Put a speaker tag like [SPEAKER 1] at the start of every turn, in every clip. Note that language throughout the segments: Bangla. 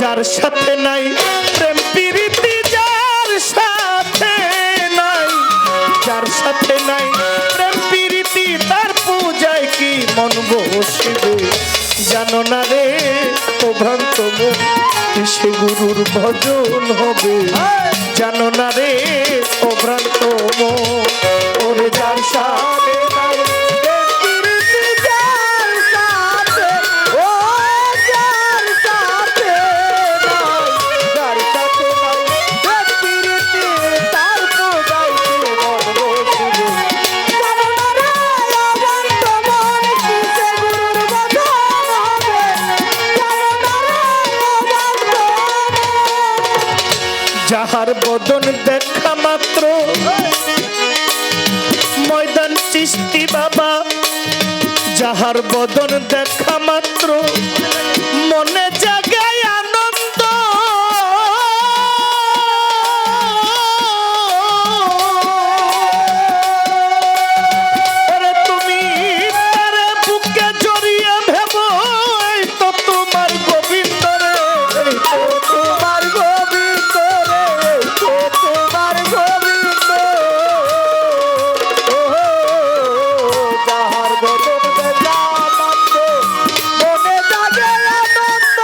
[SPEAKER 1] যার সাথে নাই প্রেম প্রীতি, যার সাথে নাই, যার সাথে নাই প্রেম প্রীতি, তার পূজায় কি মন বসিবে জানো না রে ও ভ্রান্ত মন, সে গুরুর ভজন হবে জানো না রে ও ভ্রান্ত মন। ওরে যার সাথে নাই প্রেম প্রীতি, যার সাথে, ও যার সাথে নাই, যার সাথে নাই প্রেম প্রীতি, তার পূজায় কি মন বসিবে জানো না রে ও ভ্রান্ত মন, সে গুরুর ভজন হবে জানো না রে ও ভ্রান্ত মন। যাহার বদন দেখা মাত্র ময়দান চিস্তি বাবা, যাহার বদন দেখা মাত্র মনে জাগায় আনন্দ, ওরে তুমি তারে বুকে জড়িয়ে ভেবো এই তো তোমার গোবিন্দ রে, এই তো তোমার গোবিন্দ রে, এই তো তোমার গোবিন্দ। যাহার বদন দেখা মাত্র মনে জাগে আনন্দ,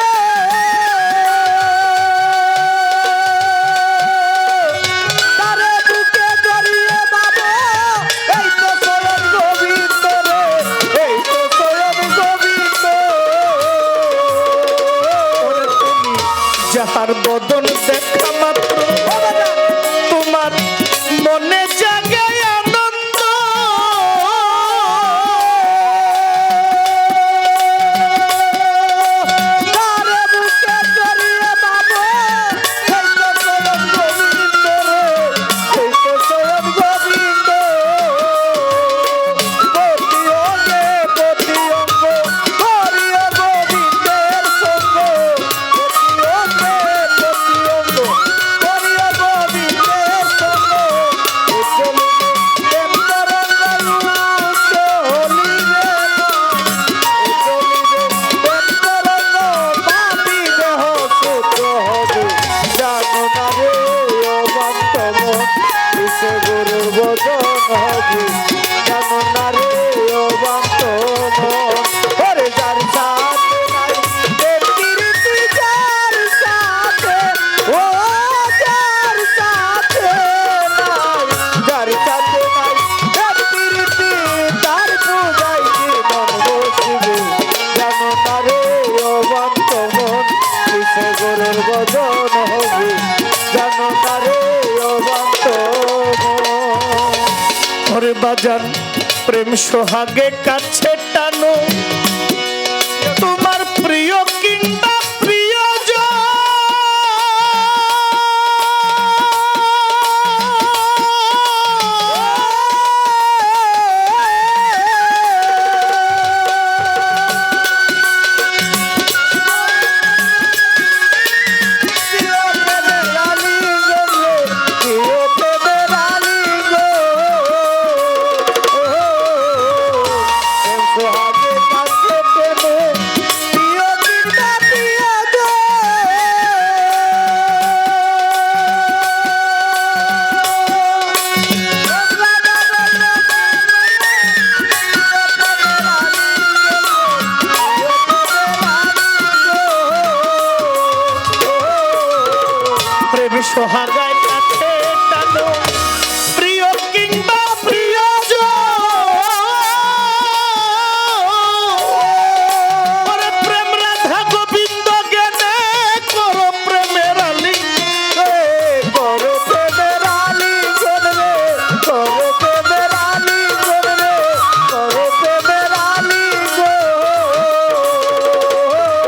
[SPEAKER 1] তারে বুকে জড়িয়ে বাবা এই তো স্বয়ং গোবিন্দ রে, এই তো স্বয়ং গোবিন্দ। ওরে তুমি যাহার বদন দেখা মাত্র তোমার মনে জাগে আনন্দ, তারে বুকে জড়িয়ে বাবা এই তো স্বয়ং গোবিন্দ রে, এই তো স্বয়ং গোবিন্দ। প্রতি অঙ্গে প্রতি অঙ্গ হরিয় গোবিন্দের সঙ্গ, প্রতি অঙ্গে প্রতি অঙ্গ হরিয় গোবিন্দের সঙ্গ। চলিবে প্রেম তরঙ্গ চলিবে না, চলিবে প্রেম তরঙ্গ পাপি দেহ সূত্র হবে জানো না রে ও ভক্ত মন, সে গুরুর ভজন হবে জানো না রে ও ভক্ত মন। ওরে যার সাথে নাই প্রেম প্রীতি, যার সাথে, ও যার সাথে নাই, যার সাথে নাই প্রেম প্রীতি, তার পূজায় কি মন বসিবে জানো না রে ও ভক্ত মন, সে গুরুর ভজন হবে জানো না রে ও ভক্ত মন। ওরে বাজান প্রেম সোহাগে কাছে টানো তোমার প্রিয় কিংবা প্রিয়জন, প্রেম সোহাগায় কাছে টানো প্রিয় কিংবা প্রিয়জন, ওরে প্রেম রাধা গোবিন্দ জ্ঞানে করো প্রেমের আলিঙ্গন, করো প্রেমের আলিঙ্গন রে, করো প্রেমের আলিঙ্গন রে, করো প্রেমের আলিঙ্গন।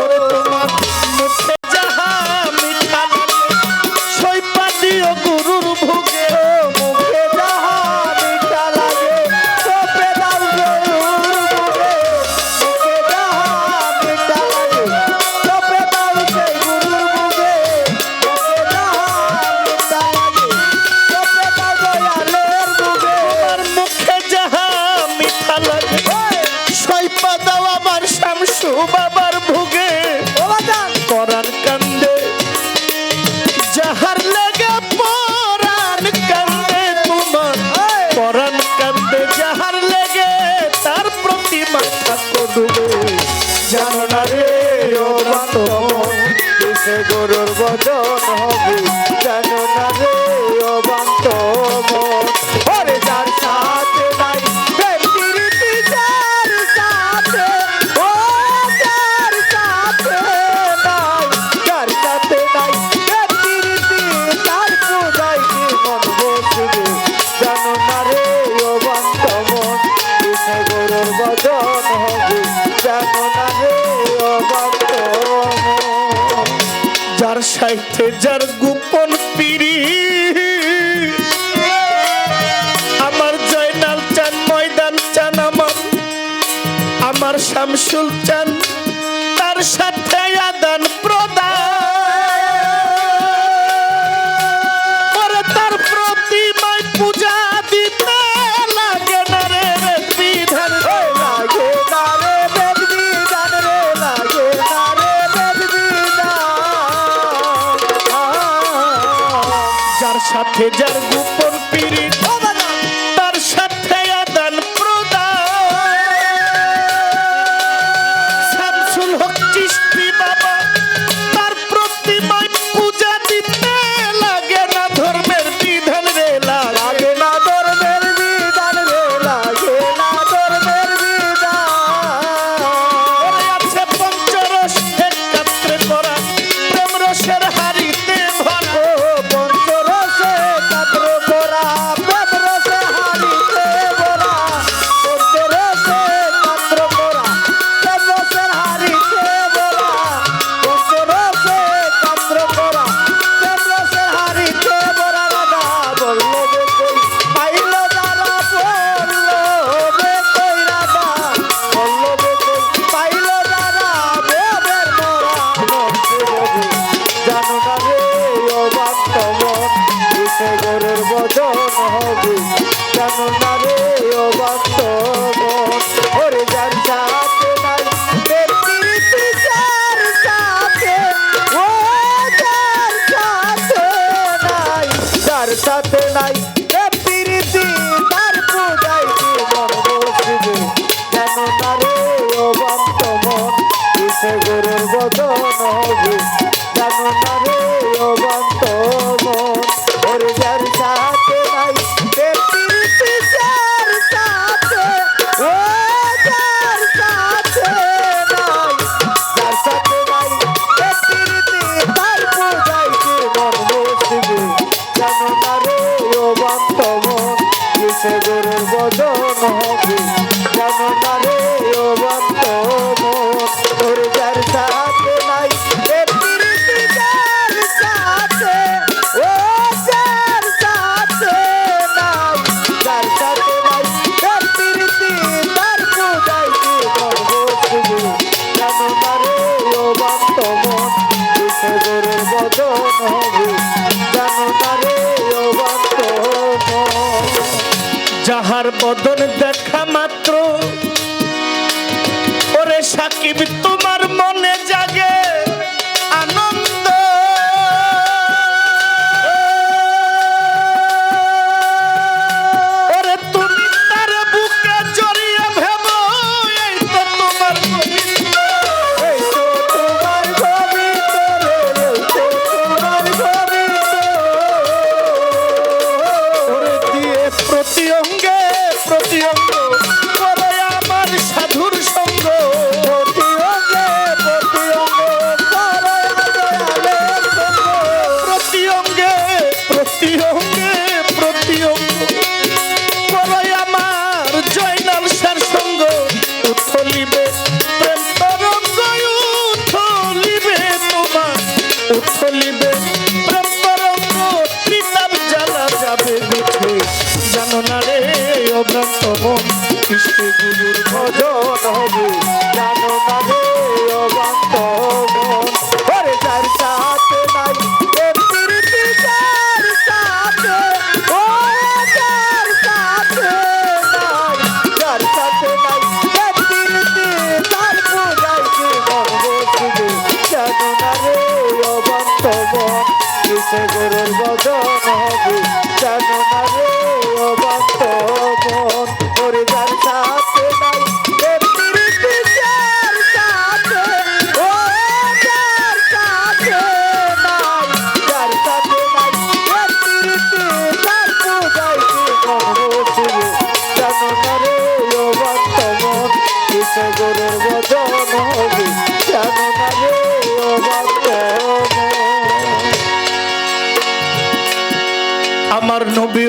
[SPEAKER 1] ওরে তোমার মুখে যাহা মিঠা লাগে সৈপাদি ডুবে জানো না রে ও বান্ধব কিসে গরুর বদন হবে জানো না রে ও বান্ধব ওরে যার সাথে নাই প্রেম প্রীতি যার সাথে ও যার সাথে নাই যার সাথে নাই প্রেম প্রীতি তার পূজায় কি মন বসবে জানো না রে ও বান্ধব কিসে গরুর বদন হবে জানো না রে ও বান্ধব যার সাথে যার গোপন পিড়ি আমার জয়নাল চান ময়দান চান আমার শামসুল চান তার সাথে আদান প্রদান তার প্রতিমায় পূজা দিতে লাগে না রে বিধান লাগে না রে বিধান রে লাগে না রে বিধান যার সাথে যার গোপন পীড়িত তার সাথে আদান প্রদান শামসুল হক চিশতি বাবা তার প্রতিমায় পূজা দিতে লাগে না ধর্মের বিধান রে লাগে না ধর্মের বিধান রে লাগে না ধর্মের বিধান আছে পঞ্চরস একাত্রে করা প্রেম রসের হাড়িতে ভরা পঞ্চরস একাত্রে করা প্রেম রসের হাড়িতে ভরা পঞ্চরস একাত্রে করা প্রেম রসের হাড়িতে ভরা পঞ্চরস একাত্রে করা প্রেম রসের হাড়িতে ভরা রাধা বল্লভে কই পাইল যারা বল্লভে কই রাধা বল্লভে কই পাইল যারা বেবের মরা নকশে ববে জানো না রে ও বান্ধব কিসে গরুর বদন হবে জানো না রে ও বান্ধব ওরে যার সাথে নাই প্রেম প্রীতি যার সাথে ও যার সাথে নাই যার সাথে নাই প্রেম প্রীতি তার পূজায় কি মন বসবে জানো না রে ও বান্ধব কিসে গরুর বদন হবে জানো না রে ও বান্ধব ওরে যার সাথে নাই প্রেম প্রীতি যার সাথে ও যার সাথে নাই যার সাথে নাই প্রেম প্রীতি তার পূজায় কি মন বসবে জানো না রে ও বান্ধব কিসে গরুর বদন হবে জানো না রে ও বান্ধব ওরে যার সাথে নাই প্রেম প্রীতি যার সাথে ও যার সাথে নাই যার সাথে নাই প্রেম প্রীতি তার পূজায় কি মন বসবে জানো না রে ও বান্ধব কিসে গরুর বদন হবে জানো না রে ও বান্ধব যাহার বদন দেখা মাত্র ওরে সাকিব তোমার মনে জাগে আনন্দ ওরে তুমি তার বুকে জড়িয়ে ভেবো এই তো তোমার গোবিন্দ এই তো তোমার গোবিন্দ রে এই তো তোমার গোবিন্দ ওরে দিয়ে প্রতি অঙ্গে করে আমার সাধুর সঙ্গ প্রতি অঙ্গে করে দয়ালের সঙ্গ প্রতি অঙ্গে করে আমার জয়নাল সার সঙ্গ উথলিবে প্রেম তরঙ্গ উথলিবে তোমার উথলিবে প্রেম তরঙ্গ পিতাব জ্বালা যাবে বুঝে জানো না রে ও বান্ধব কিসে গুরুর ভজন হবে জানো না রে ও বান্ধব ওরে যার সাথে নাই প্রেম প্রীতি যার সাথে ও যার সাথে নাই যার সাথে নাই প্রেম প্রীতি তার পূজায় কি মন বসবে জানো না রে ও বান্ধব কিসে গরুর বদন হবে জানো না রে ও বান্ধব ওরে যার সাথে নাই প্রেম প্রীতি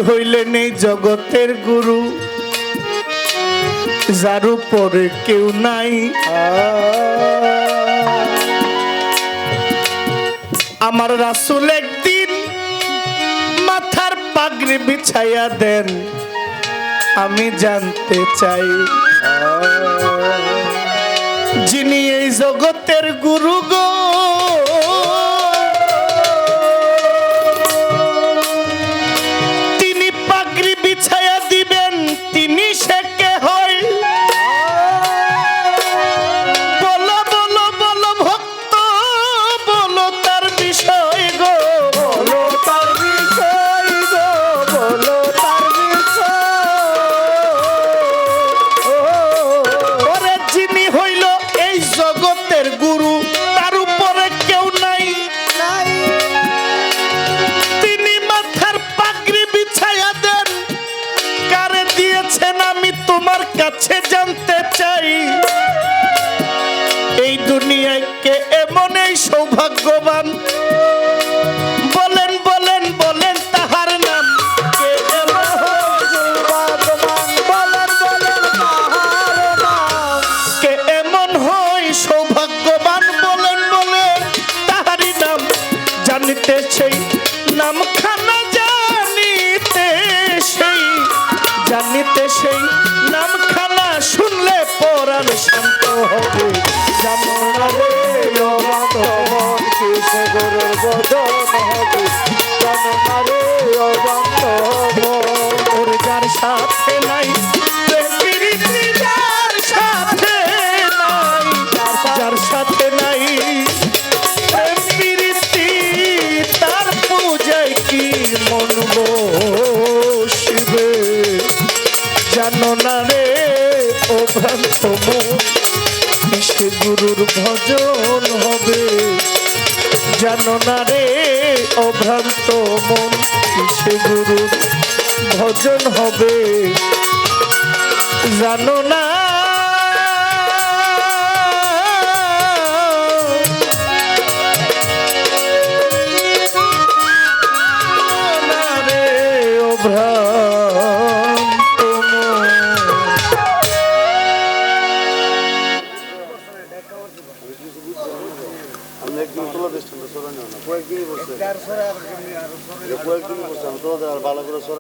[SPEAKER 1] হইলেন এই জগতের গুরু, যার উপরে কেউ নাই। আমার রাসূল একদিন মাথার পাগড়ি বিছাইয়া দেন, আমি জানতে চাই যিনি এই জগতের গুরু গো, তিনি পাগড়ি বিছাইয়া দিবেন, তিনি সে কে হয়? বলো বলো বলো ভক্ত, বলো তার বিষয় গো, বলো তার বিষয় গো, বলো তার বিষয়। ওরে যিনি হইল এই জগতের গুরু, তার উপরে কেউ নাই। তিনি মাথার পাগড়ি বিছাইয়া দেন, কারে দিয়েছেন আমি তোমার কাছে জানতে চাই। এই দুনিয়ায় কে এমন এই সৌভাগ্যবান? বলেন বলেন বলেন তাহার নাম। কে এমন সৌভাগ্যবান? বলেন বলেন তাহার নাম। কে এমন হয় সৌভাগ্যবান? বলেন বলেন তাহারই নাম। জানিতে সেই নামখানা, জানিতে সেই, জানিতে সেই নামখানা, শুনলে পরাণ শান্ত হবে। জানো না রে ও বান্ধবন, কিসে গুরুর বদন হবে। জানো না রে ও বান্ধবন, ওর যার সাথে নাই প্রেম প্রীতি, যার সাথে নাই, যার সাথে নাই প্রেম প্রীতি, তার পূজায় কি মন বসবে। জানো না রে ও ভ্রান্ত মন, কিসে গুরুর ভজন হবে। জানো না রে ও ভ্রান্ত মন, কিসে গুরুর ভজন হবে। জানো না রে ও ভ্রান্ত মন।
[SPEAKER 2] আমরা একদিন তোলা দিচ্ছি না, কয়েকদিনই বসে কয়েকদিনই বসে আমি তোলা ভালো করে